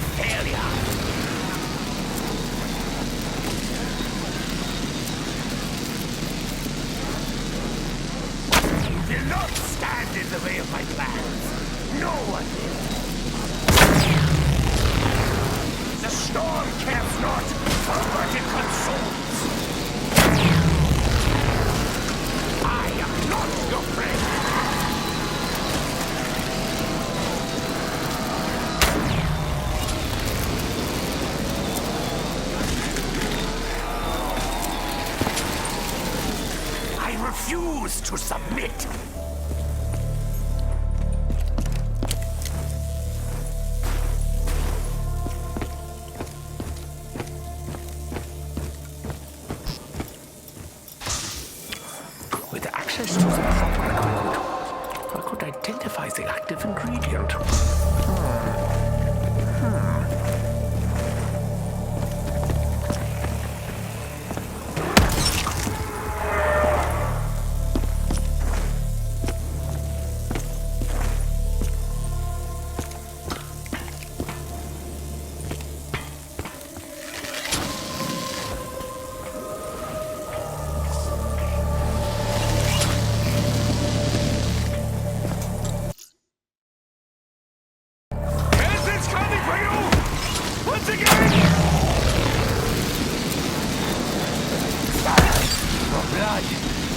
of failure. You will not stand in the way of my plans. No one will. The storm cares not for what it consumes. I am not your friend. I refuse to submit. With access to the proper equipment, I could identify the active ingredient.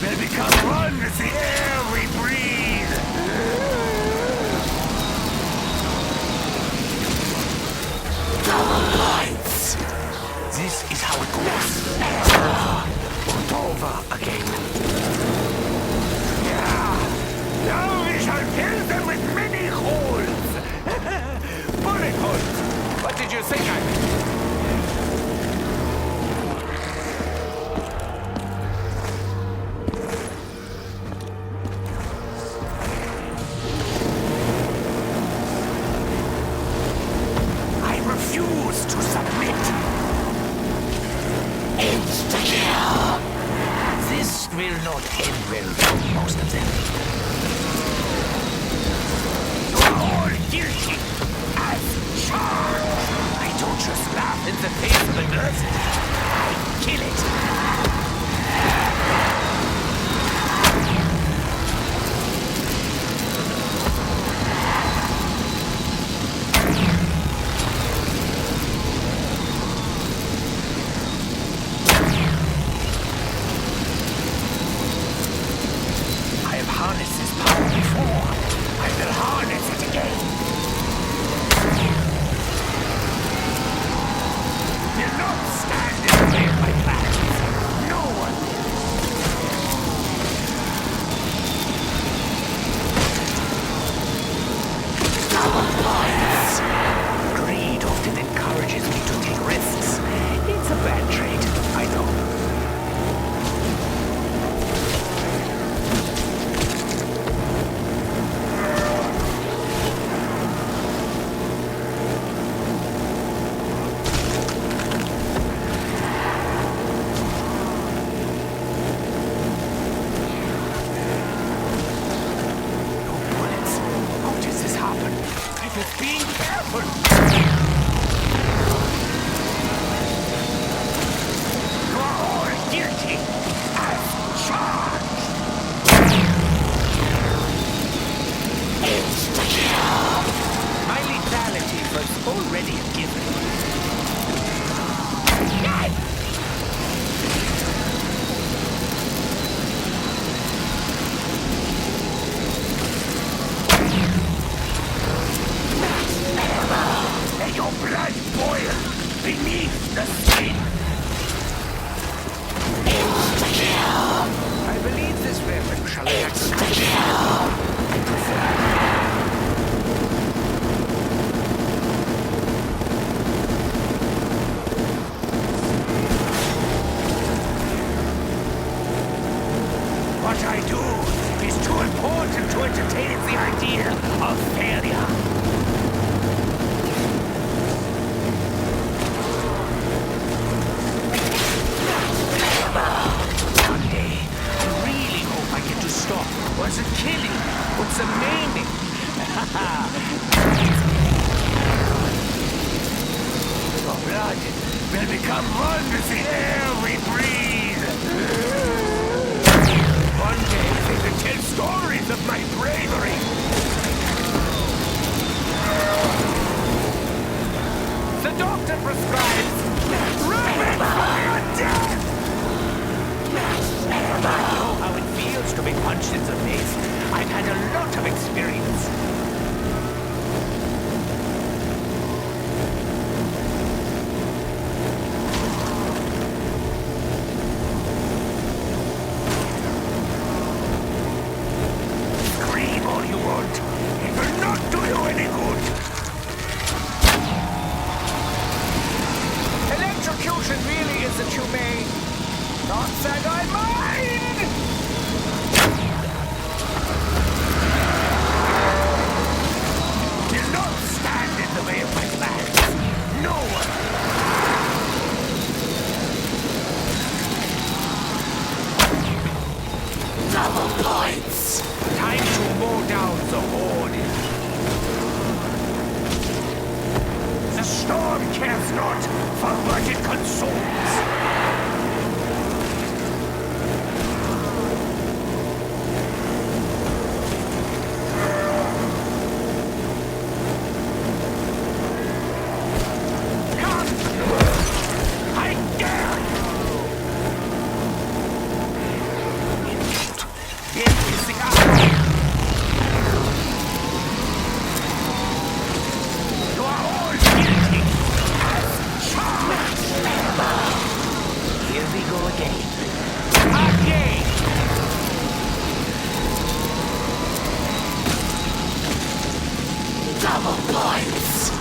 Will become one with the air we breathe. Double lights. This is how it goes. Over and over again. Yeah. Now we shall fill them with many holes. Bullet holes. What did you think I meant? To submit. Insta-kill. This will not end well for most of them. You're all guilty as charged. I don't just laugh in the face of adversity. I kill it. Harnessed this power before. I will harness it again. You'll not stand in the way of my plans. No one will. Double points. Greed often encourages me to take risks. It's a bad trait, I know. Being careful! You are all guilty as charged! Insta-kill! My lethality was already a given. Your blood boil beneath the skin. Insta-kill. I believe this weapon shall react. Insta-kill. I prefer. What I do is too important to entertain the idea of failure. Wasn't killing, what's the meaning? will become one with the air we breathe. One day they will tell stories of my bravery. The doctor prescribes rapid fire death! I know how it feels to be punched in the face. I've had a lot of experience. Scream all you want. It will not do you any good. Electrocution really isn't humane. Not that I mind! Do not stand in the way of my plans. No one! Double points! Time to mow down the horde. The storm cares not for what it consumes.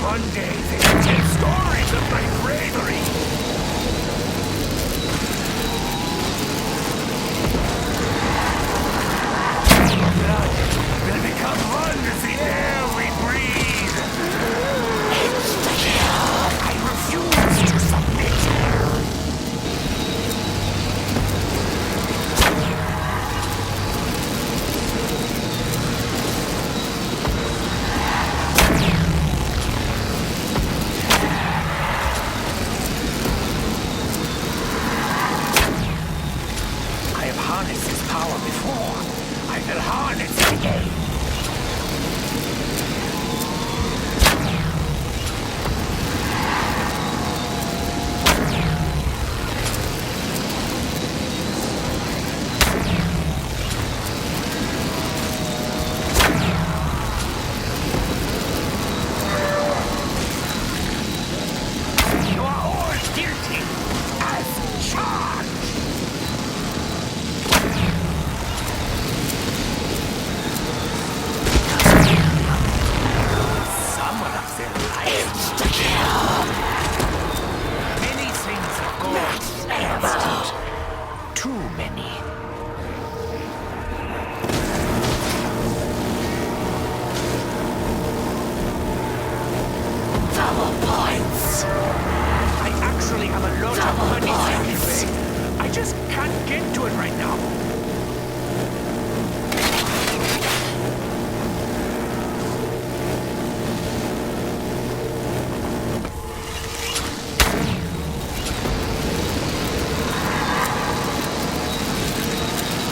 One day they will tell stories of my bravery. Our blood will become one with the air we breathe. Insta-kill! I refuse to submit. Harnessed this power before. I will harness it again. You are all guilty as charged. Many things have gone against it. Too many. Double points. I actually have a lot of money to pay. I just can't get to it right now.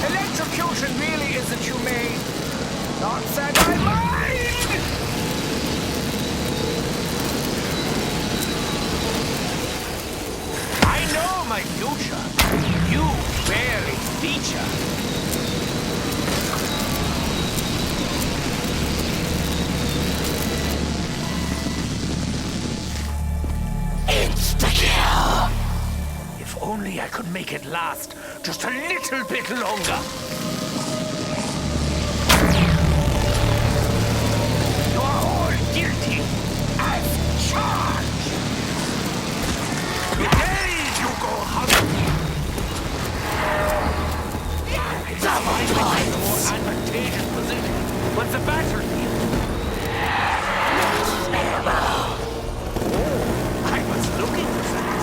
Electrocution really isn't humane. Not that I mind! I know my future. You barely feature. Insta-kill! If only I could make it last just a little bit longer. You are all guilty as charged. Today you go hungry. Double points. A more advantageous position was the battlefield. Oh, I was looking for that.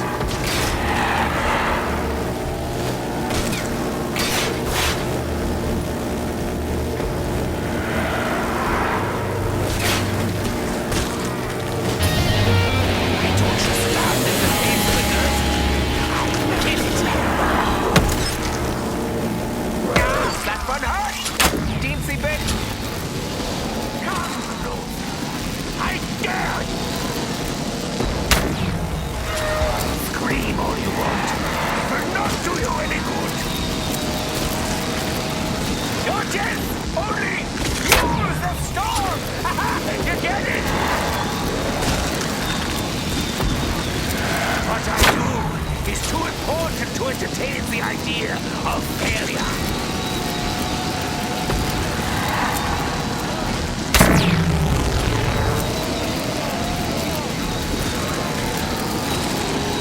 of failure.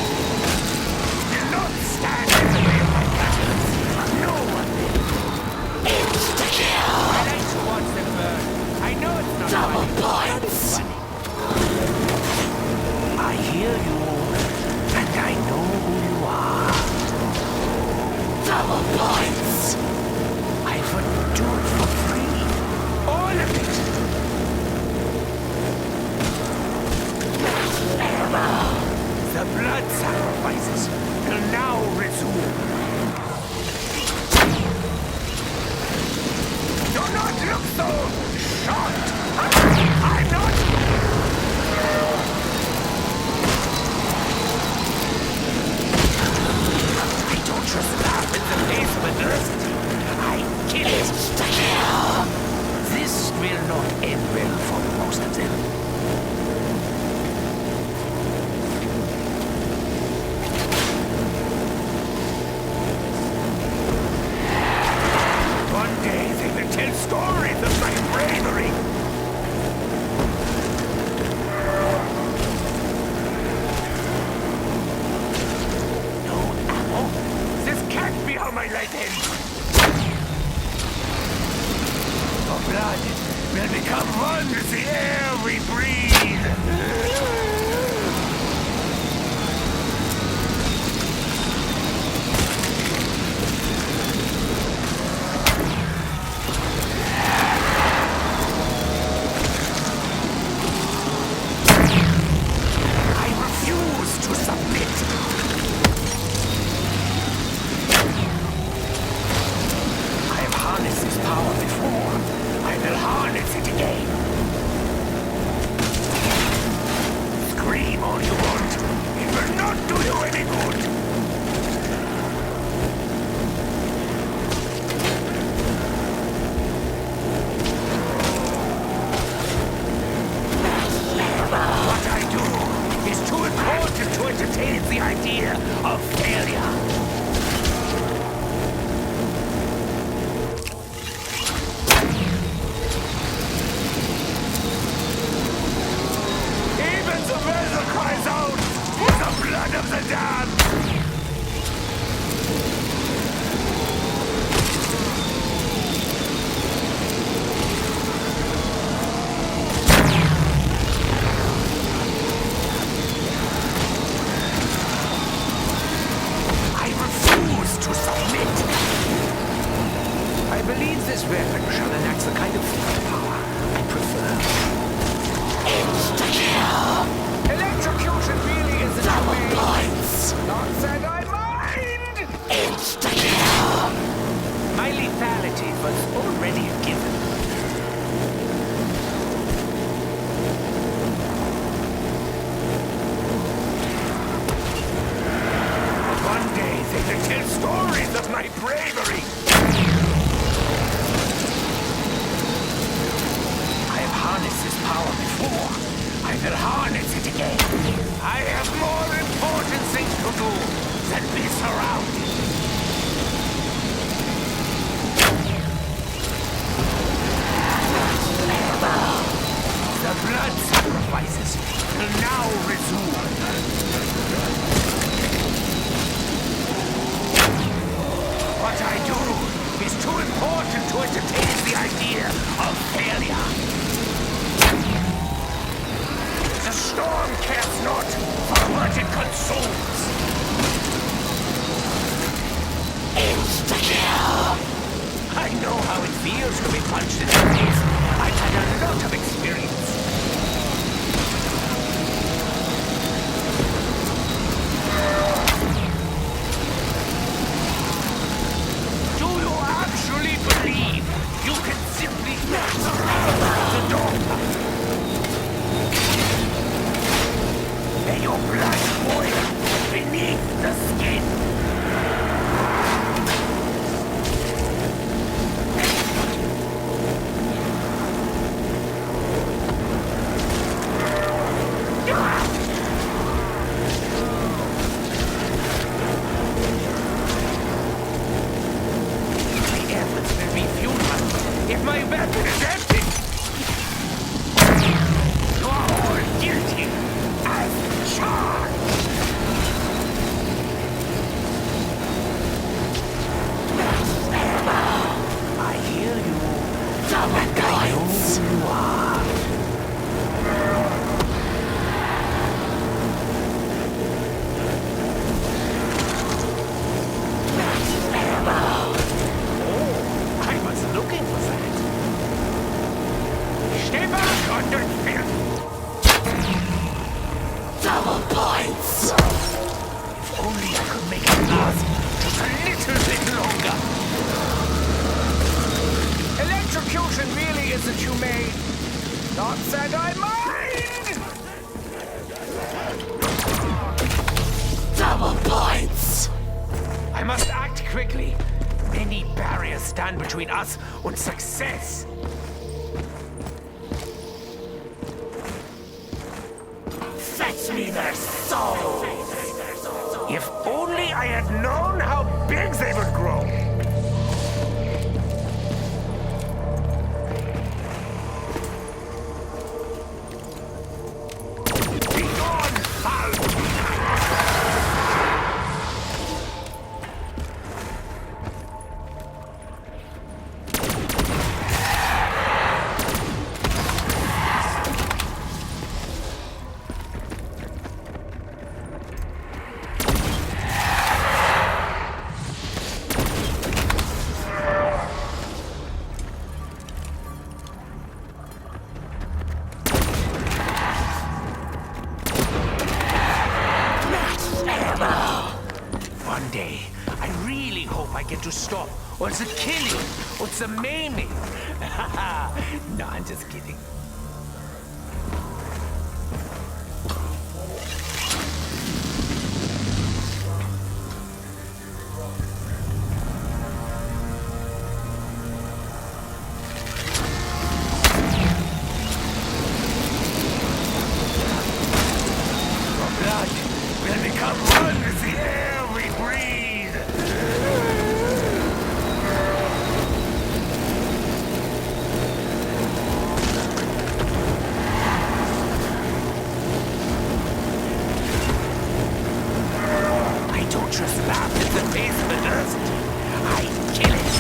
Do not stand in the way of my battles. No one will. Insta-kill! I like to watch them burn. I know it's not Double funny. points! I hear you, and I know who you are. Double points! I would do it for free. All of it. The blood sacrifices will now resume. Do not look so shocked. I'm not. I don't just laugh in the face of adversity. I kill it. Insta-kill! This will not end well for most of them. One day they will tell stories of my bravery. No ammo? This can't be how my life ends. Our blood will become one with the air we breathe. I refuse to submit. I have harnessed this power before. I will harness it again. Scream all you want. It will not do you any good. What I do is too important to entertain the idea of failure. Even the weather cries out for the blood of the damned! I refuse to submit! I believe this weapon shall enact the kind of firepower I prefer. Insta-kill! Electrocution really isn't Double a way. points! Not that I mind! Insta-kill! My lethality was already a given. One day they will tell stories of my bravery. I have harnessed this power before. I will harness it again. I have more important things to do than be surrounded. The blood sacrifices will now resume. What I do is too important to entertain the idea of failure. The storm cares not for what it consumes. Insta-kill! I know how it feels to be punched in the face. I've had a lot of experience. Do you actually believe you can simply dance around the door? May your blood boil beneath the skin. Not said I mind! Double points. I must act quickly. Many barriers stand between us and success. Fetch me their souls. If only I had known how big they would grow. Begone, foul! One day, I really hope I get to stop, or the killing, or the maiming. No, I'm just kidding. Your blood will become one with the air we breathe. I don't just laugh at the face of the dust. I kill it.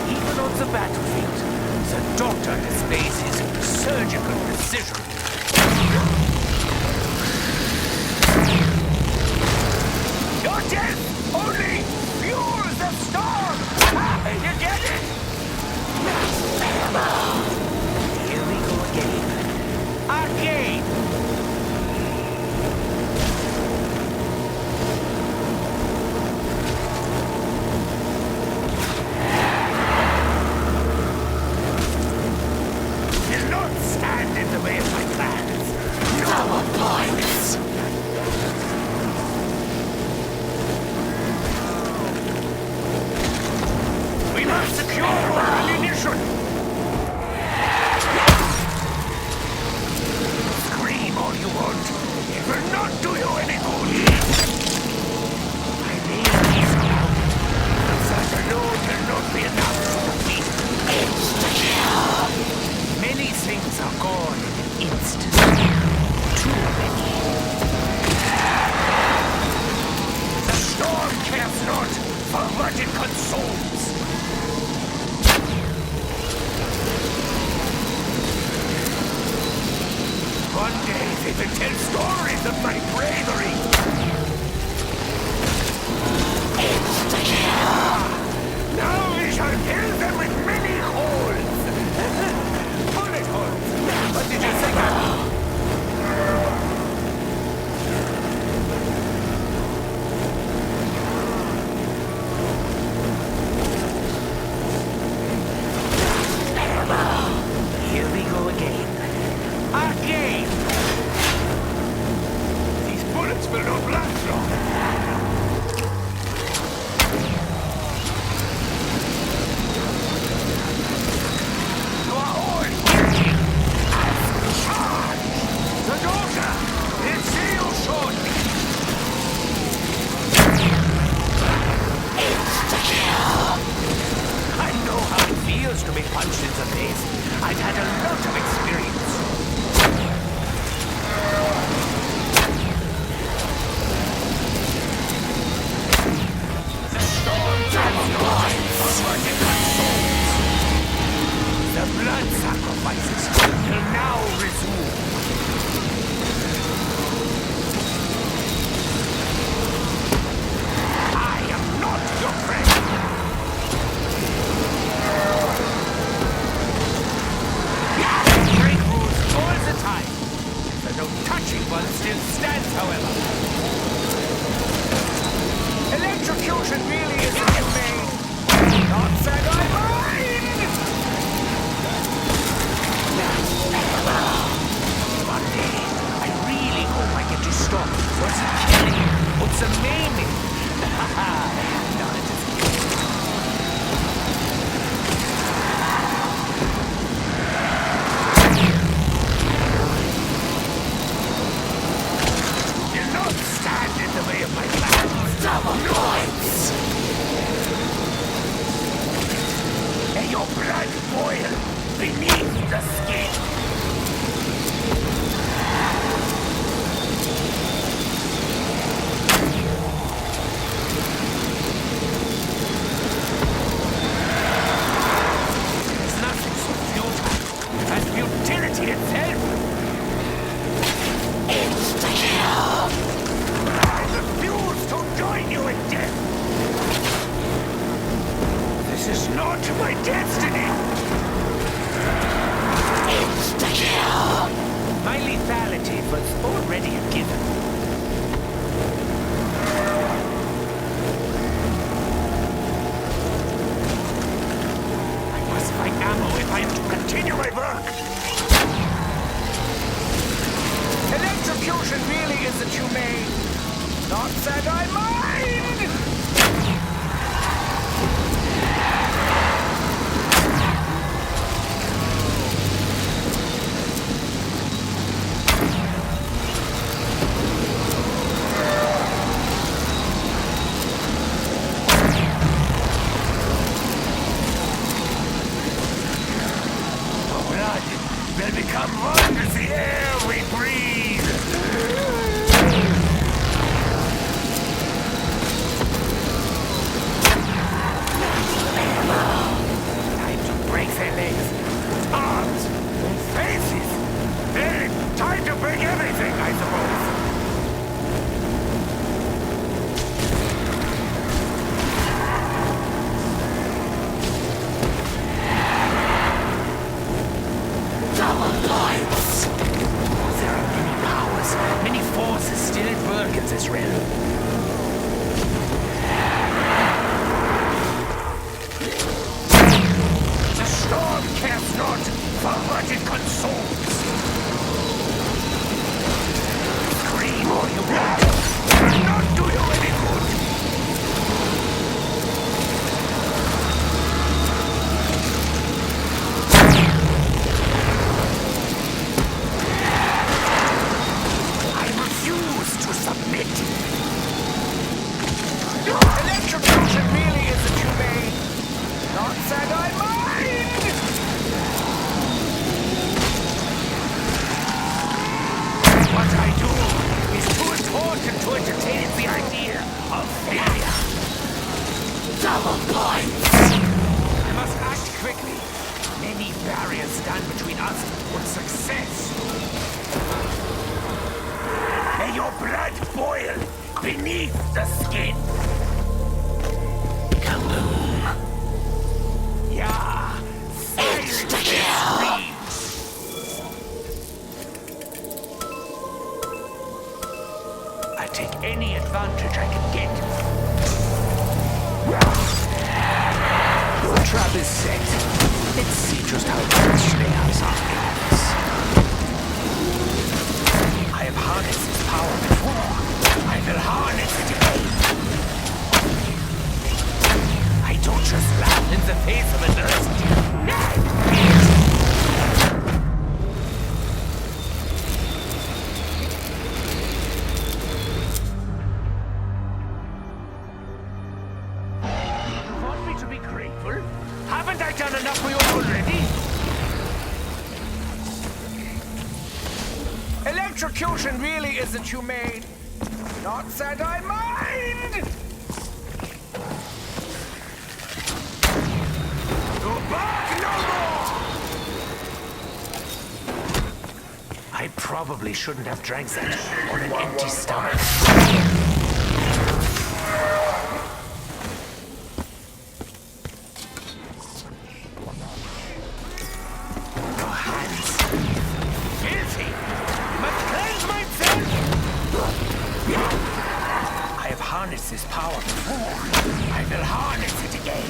Even on the battlefield, the doctor displays his surgical precision. Your death only fuels the storm! Ah, you get it? Here we go again. Again! Will not stand in the way of my plans. Double points. We must secure our ammunition! Scream all you want. It will not do you any good. I may be surrounded, but that alone will not be enough to defeat. Insta-kill. Many things are gone in an instant. Too many. The storm cares not for what it consumes. One day they will tell stories of my bravery. Insta-kill. Now we shall kill them with many holes. Bullet holes. What did you think of? Here we go again. Again! These bullets will not last long. You are all guilty. Charge! The daughter will see you shortly. Insta-kill. I know how it feels to be punched in the face. I've had a lot of experience. The storm Double points. The blood sacrifices will now resume. I am not your friend. Yeah! beneath the skin. There's nothing so futile as futility itself. Insta-kill. I refuse to join you in death. This is not my destiny. Insta-kill. My lethality was already a given. I must find ammo if I am to continue my work. Electrocution really isn't humane. Not that I mind! Will become one as the air we breathe. Time to break their legs, arms, and faces. Then time to break everything, I suppose. There are many powers, many forces still at work in this realm. The storm cares not for what it consumes. Scream all you want. It will not do you any good. Electrocution really isn't humane. Not that I mind! What I do is too important to entertain the idea of failure. Double points. I must act quickly. Many barriers stand between us and success. May your blood boil beneath the skin. Kaboom. Yeah, Insta-kill. I take any advantage I can get. The trap is set. Let's see just how much they have our hands. I have harnessed this power before. I will harness it again. I don't just laugh in the face of adversity. You want me to be grateful? Haven't I done enough for you already? Electrocution really isn't humane. Not that I mind! Go back no more! I probably shouldn't have drank that on an empty stomach. Your hands. Filthy! Must cleanse myself! I have harnessed this power before. I will harness it again.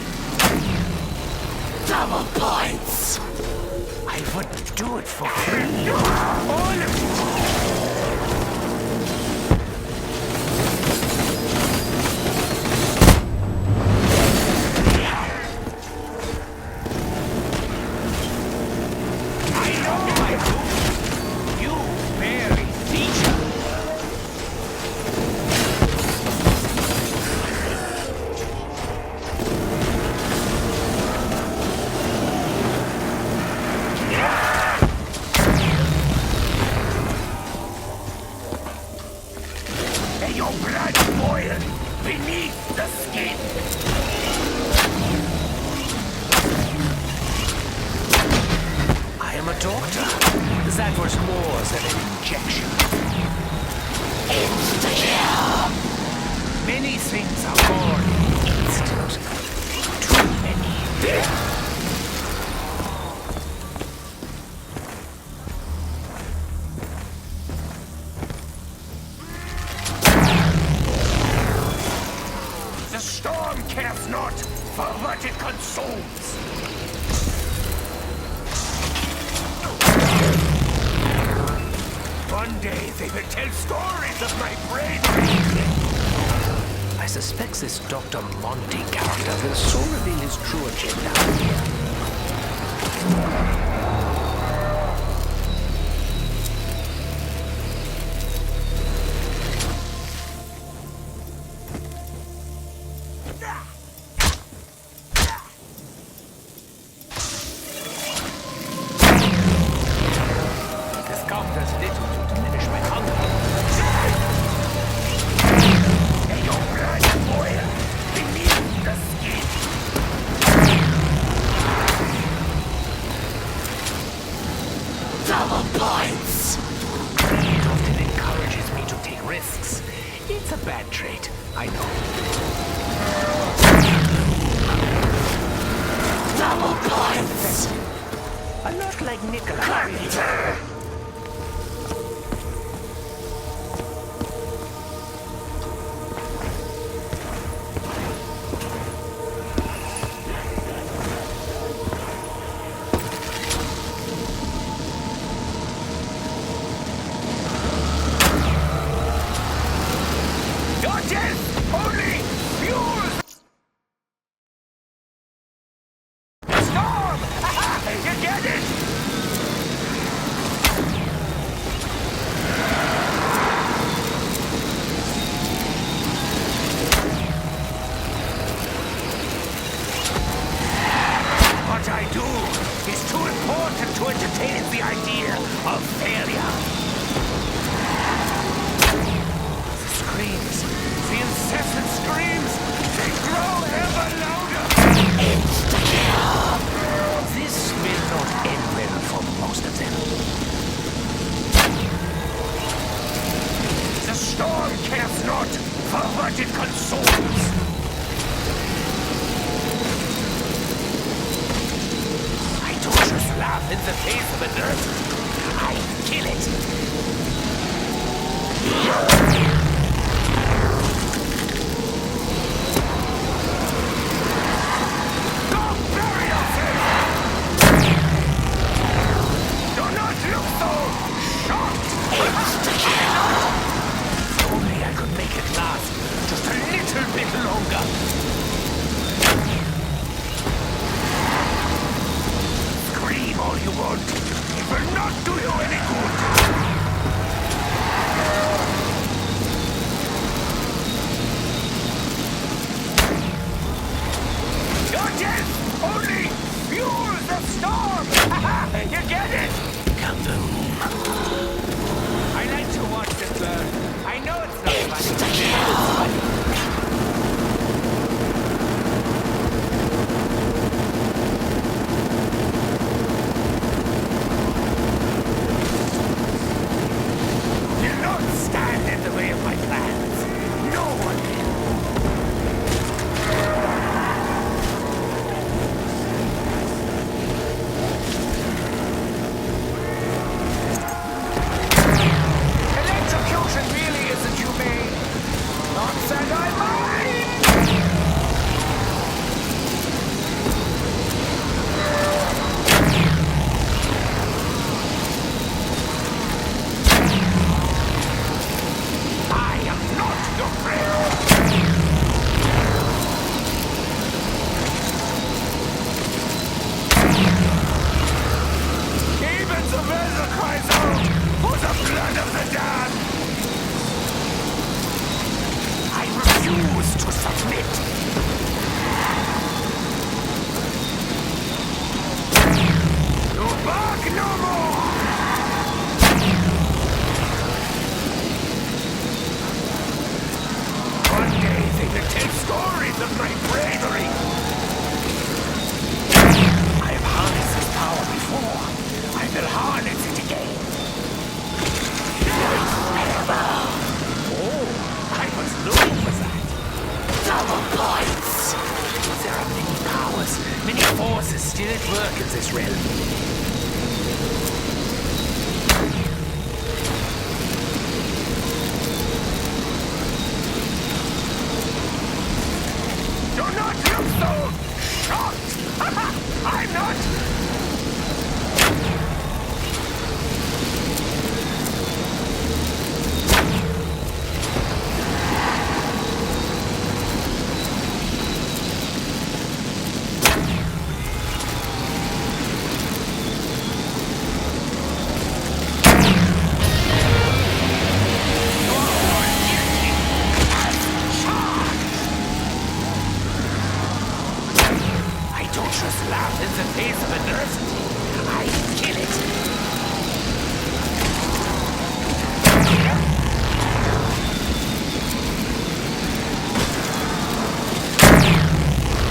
Double points. I would do it for free. All of it. I know my room. You very feature. Doctor, that was more than an injection. Insta-kill. Many things are born instant. Too many. The storm cares not for what it consumes. One day they will tell stories of my brain. I suspect this Dr. Monty character will soon reveal his true agenda. This comes as little to diminish my hunger. May your blood boil beneath the skin. Double points. It often encourages me to take risks. It's a bad trait, I know. Double points. A lot like Nikolai. Your death only fuels the storm! You get it? What I do is too important to entertain the idea of failure. The screams, the incessant screams, they grow ever louder. Insta-kill. This will not end well for most of them. The storm cares not for what it consumes. I don't just laugh in the face of an earth. I kill it. Go bury yourself! Do not look so shocked! Insta-kill. If only I could make it last just a little bit longer. Scream all you want. It will not do you any good. Your death only fuels the storm. You get it? Kaboom. I like to watch this burn. I know it's not funny. Insta-kill. It's funny. Will not stand in the way of my plans. No one will. Electrocution really isn't humane. Nonsense. Many forces still at work in this realm. Do not look so shocked! I'm not... Just laugh in the face of adversity. I kill it.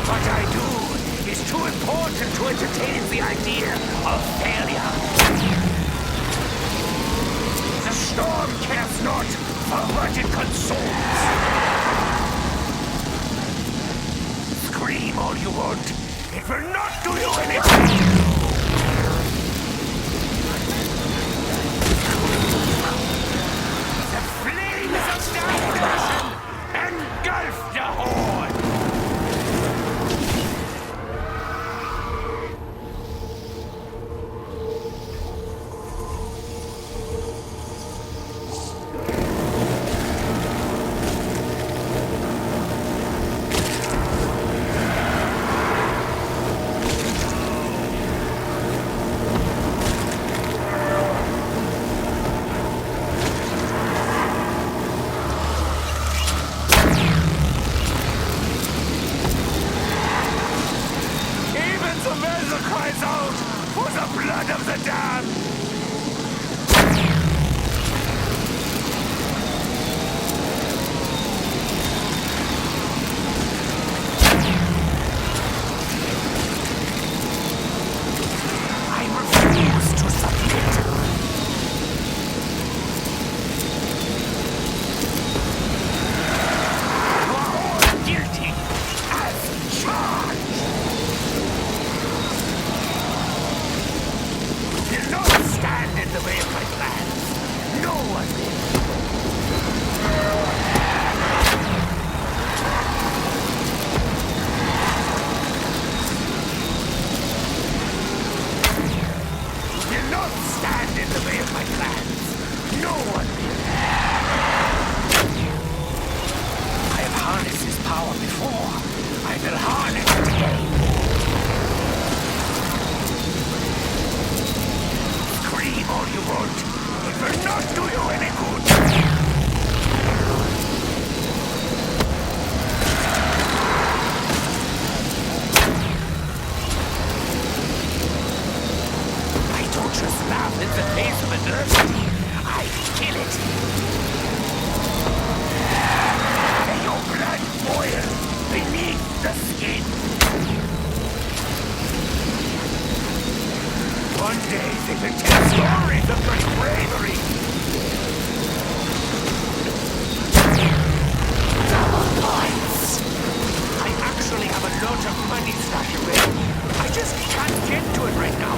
What I do is too important to entertain the idea of failure. The storm cares not for what it consumes. Scream all you want. It will not do you any good! The flames of damnation engulf the horde! Cries out for the blood of the damned! I refuse to submit! You are all guilty as charged! Stand in the way of my plans. No one will. You will not stand in the way of my plans. No one will. I have harnessed this power before. I will harness it again. All you want. It will not do you any good. I don't just laugh in the face of adversity. I kill it. May your blood boil beneath the skin. One day they will tell stories of my bravery! Double points! I actually have a lot of money stashed away. I just can't get to it right now.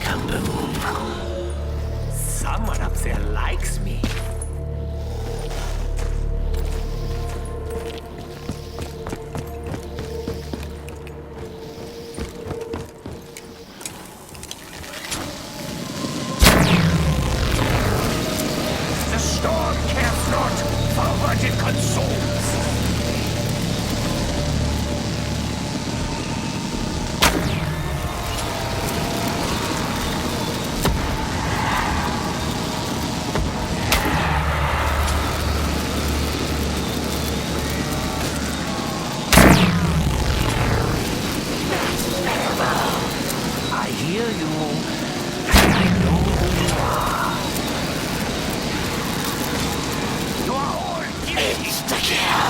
Kaboom! Someone up there likes me. It consumes. I hear you, and I know who you are. You are all guilty. Insta-kill!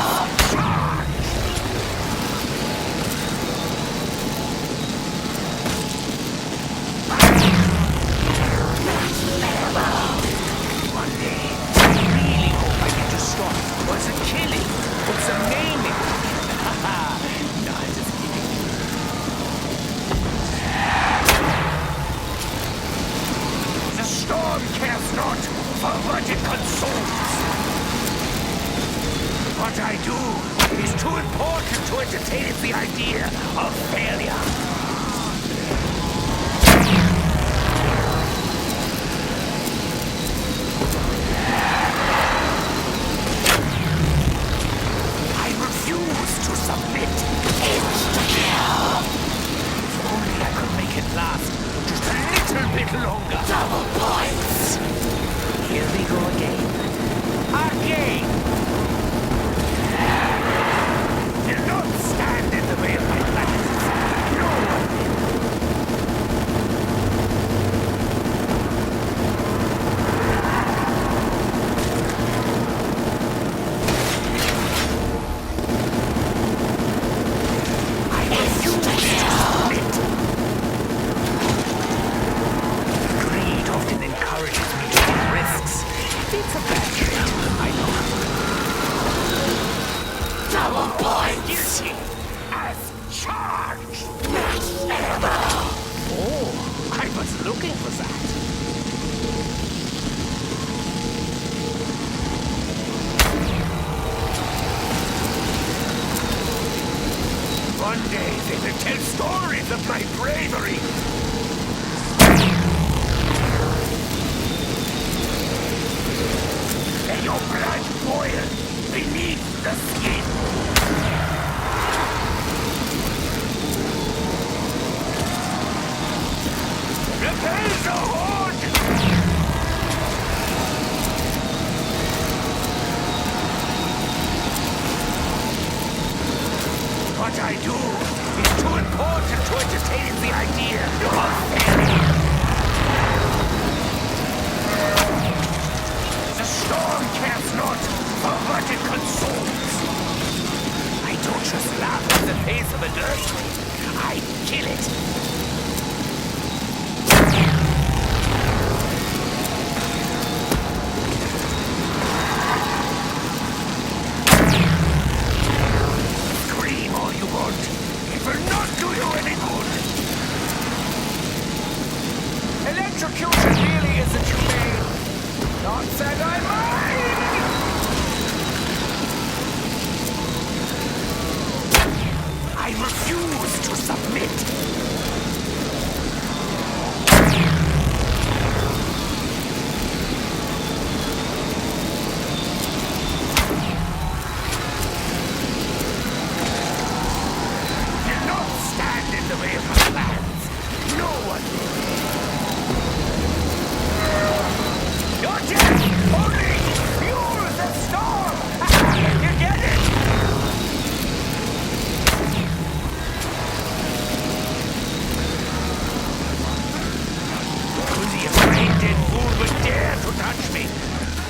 for what it consumes. What I do is too important to entertain the idea of failure. I refuse to submit. Insta-kill. If only I could make it last just a little bit longer. Double points. Here we go again. Again! Do not stand in the way of my plans. No one will. I refuse to submit. Greed often encourages me to take risks. It's a bad trait, I know. Double points. Guilty as charged. Max ammo. Oh, I was looking for that. One day they will tell stories of my bravery. And your blood boil beneath the skin. Repel the horde! What I do is too important to entertain the idea of failure. The storm cares not for what it consumes. I don't just laugh in the face of an earthquake. I kill it. Scream all you want. It will not do you any good. Electrocution really isn't humane. Not said I mind. I refuse to submit. Do not stand in the way of my plans. No one will. Your death only fuels the storm. You get it? Only a brain-dead fool would dare to touch me.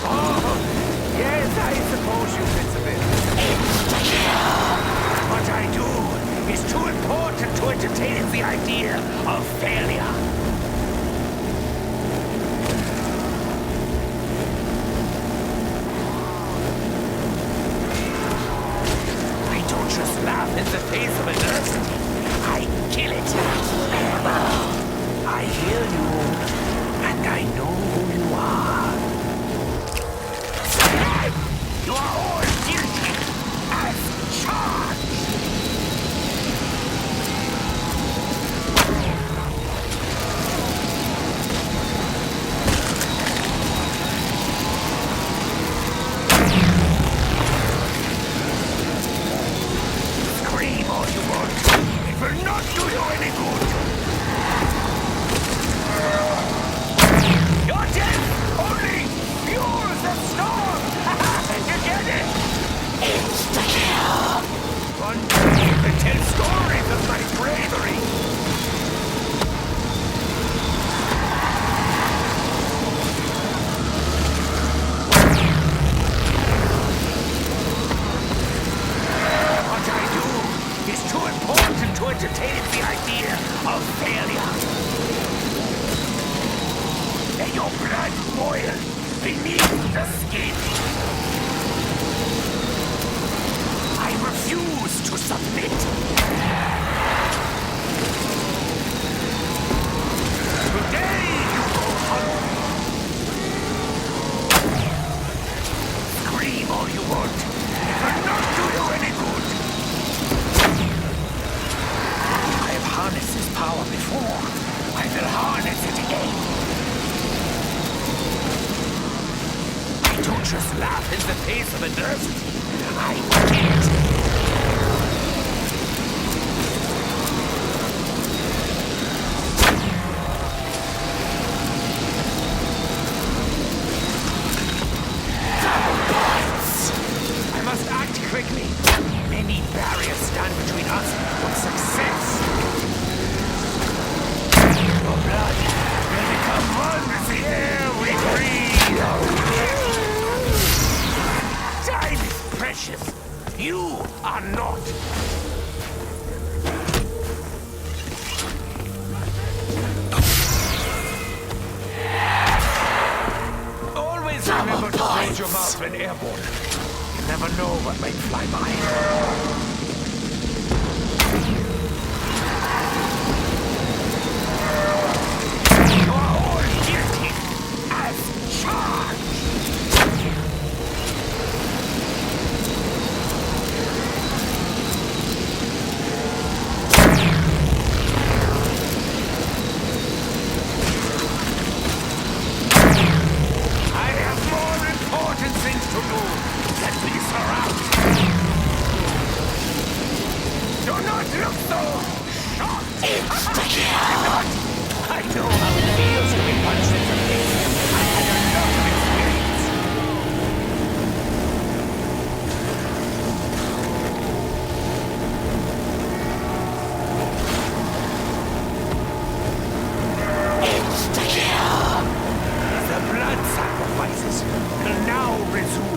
Oh, yes, I suppose you fit a bit. What I do is too important to entertain the idea of failure. I don't just laugh in the face of adversity. I kill it. I hear you, and I know who you are. You are all guilty as charged. Scream all you want. It will not do you any good. Your death only fuels the storm. You get it? Insta-kill. One day they tell stories of my bravery. What I do is too important to entertain the idea of failure. Let your blood boil beneath the skin. I refuse to submit. Today you go hungry. Don't just laugh in the face of adversity. I can't. I must act quickly. Many barriers stand between us and success. Your blood will become one with the air we breathe. Time is precious. You are not. Always remember to close your mouth when airborne. You never know what might fly by. You are all guilty as charged. I have more important things to do than be surrounded. Do not look so shocked. Insta-kill! I know how it feels to be punched in the face. I had a lot of experience. Insta-kill! The blood sacrifices will now resume.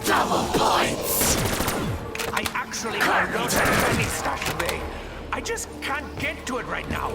Double points! I actually have a lot of money stashed away. I just can't get to it right now.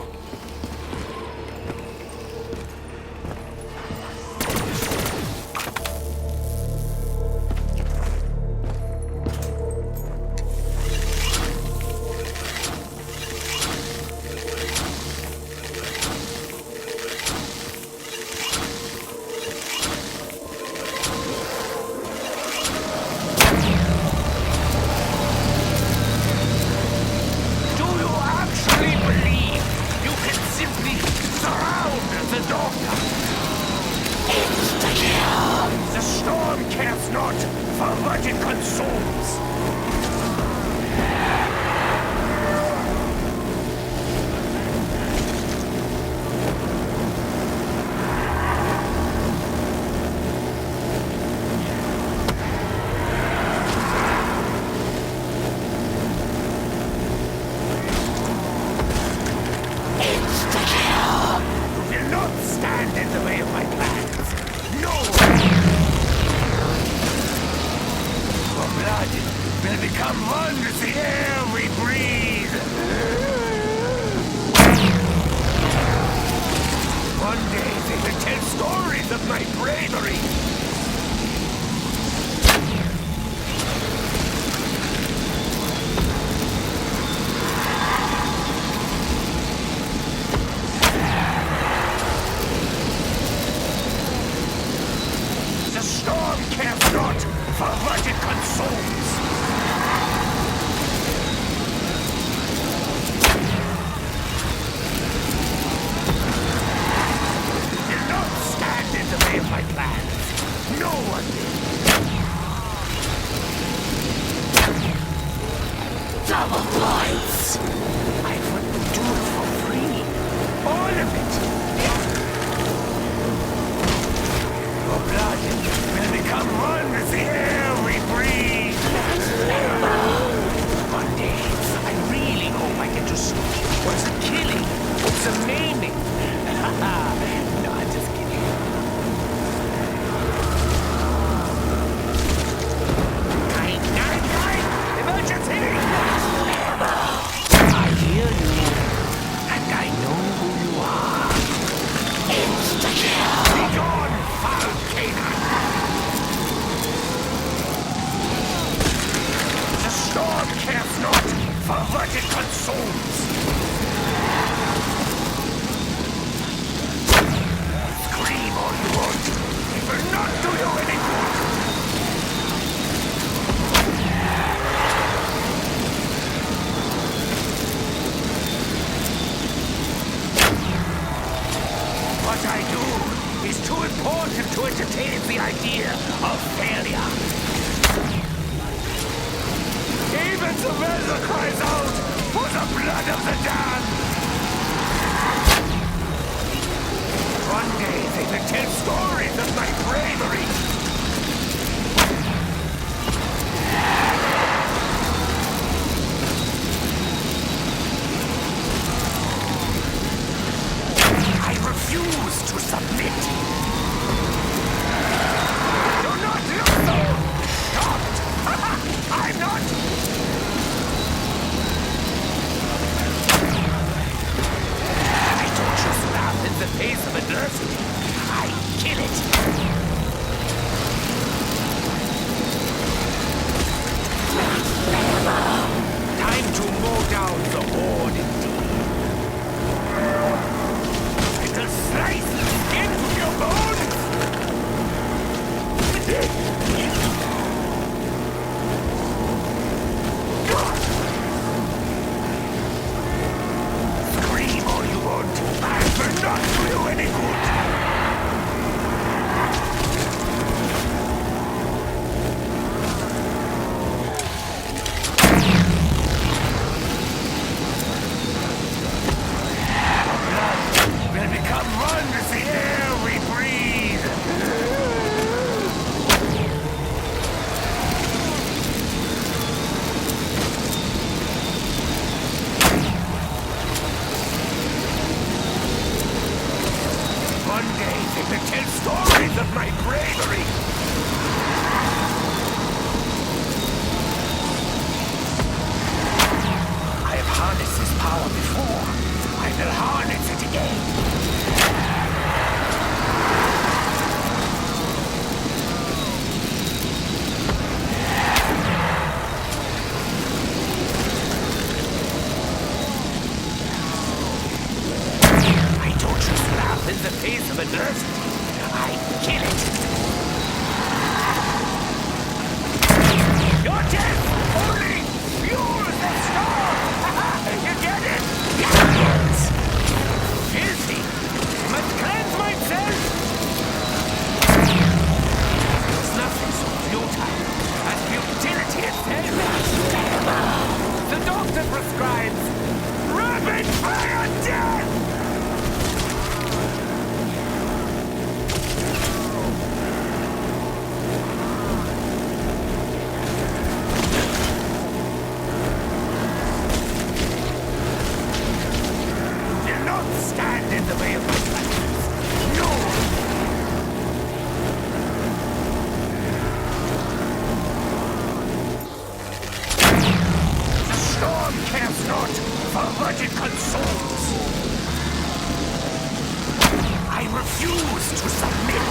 Do you actually believe you can simply surround the doctor? Insta-kill! The storm cares not for what it consumes. Insta-kill! You will not stand in the way of my plans. No! Your blood will become one with the air we breathe. One day they will tell stories of my bravery. The storm cares not for what it consumes. Will not stand in the way of my plans. No one will. Double points! I wouldn't do it for free. All of it. Your blood will become one with the air we breathe. One day, I really hope I get to see what's the killing, what's the maiming. No, I'm just kidding. Nine! Emergency! I hear you, and I know who you are. Insta-kill! Be gone, foul canine! The storm cares not for what it consumes. Scream all you want. It will not do you any good. nature prescribes. Rapid fire death! Do not stand in the way of my plans. No! Storm cares not, for what it consumes. I refuse to submit.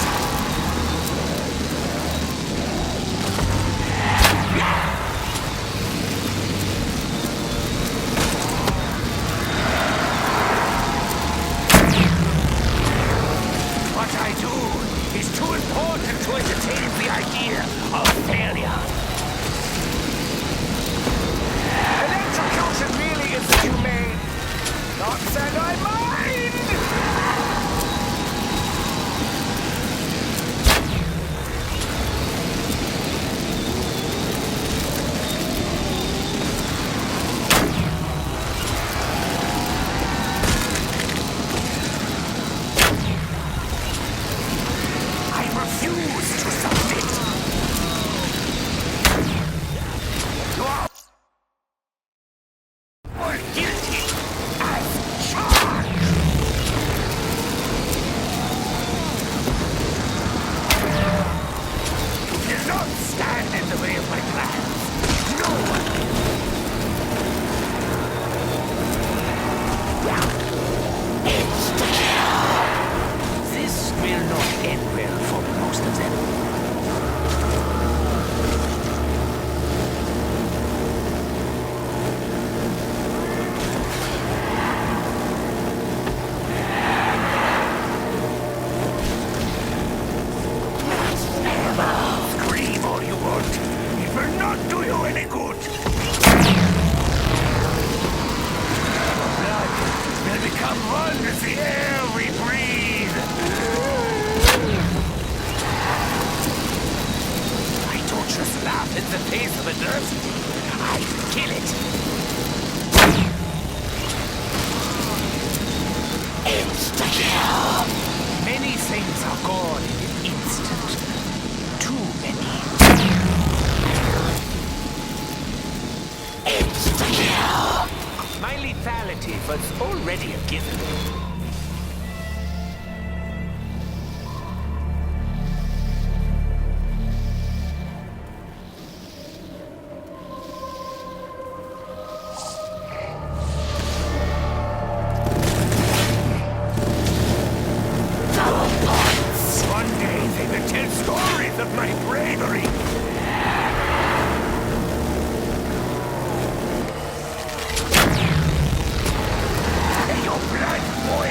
What I do is too important to entertain the idea of failure. Electrocution really is humane. Not said I mind! I refuse to submit. You are or guilty as charged. You do not stand in the way of my plans. No! This will not end well for most of them. Scream all you want. It will not do you any good. Blood will become one with the air we breathe. I don't just laugh in the face of adversity. I kill it. Insta-kill! Many things are gone in an instant. Too many. Insta-kill! My lethality was already a given. Double points! One day they will tell stories of my bravery. May your blood boil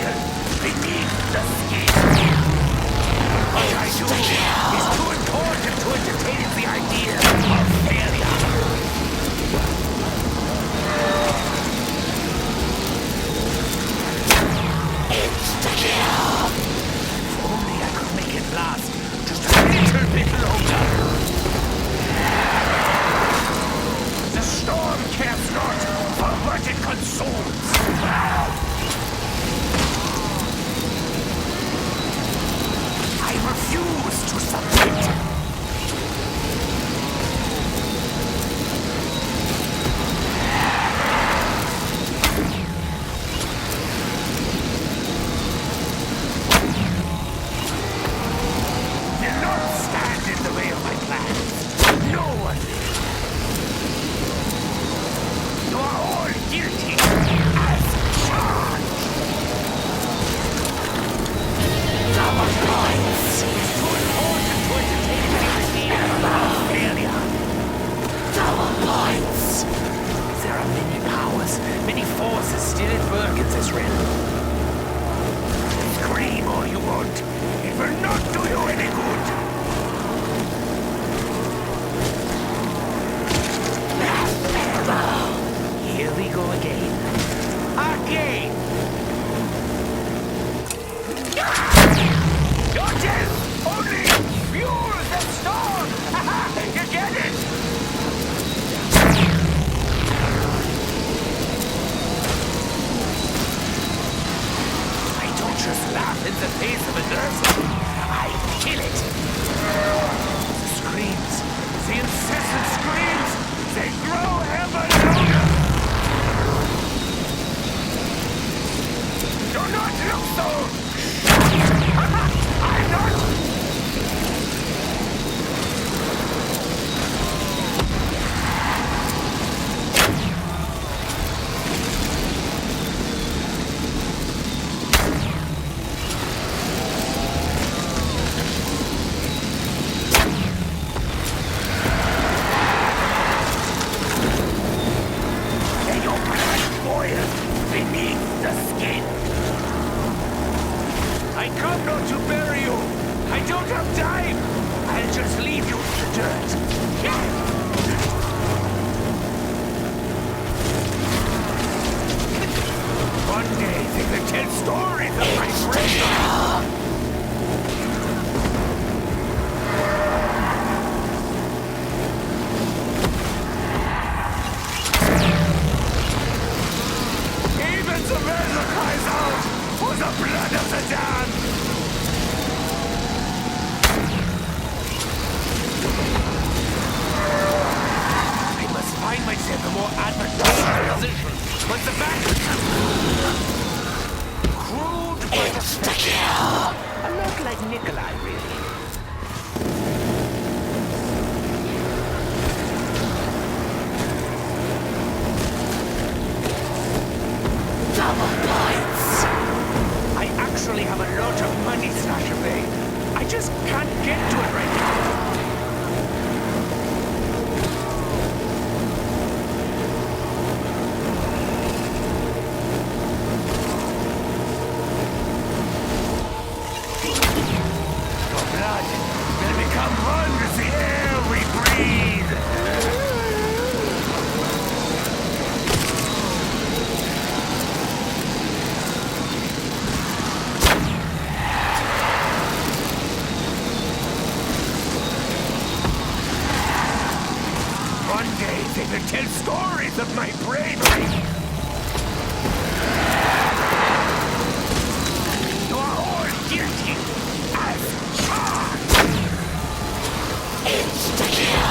Nikolai, really. Double points. I actually have a lot of money stashed away. I just can't get to it right now. The blood will become one with the air we breathe. One day they will tell stories of my bravery. You are all guilty as charged. Insta-kill.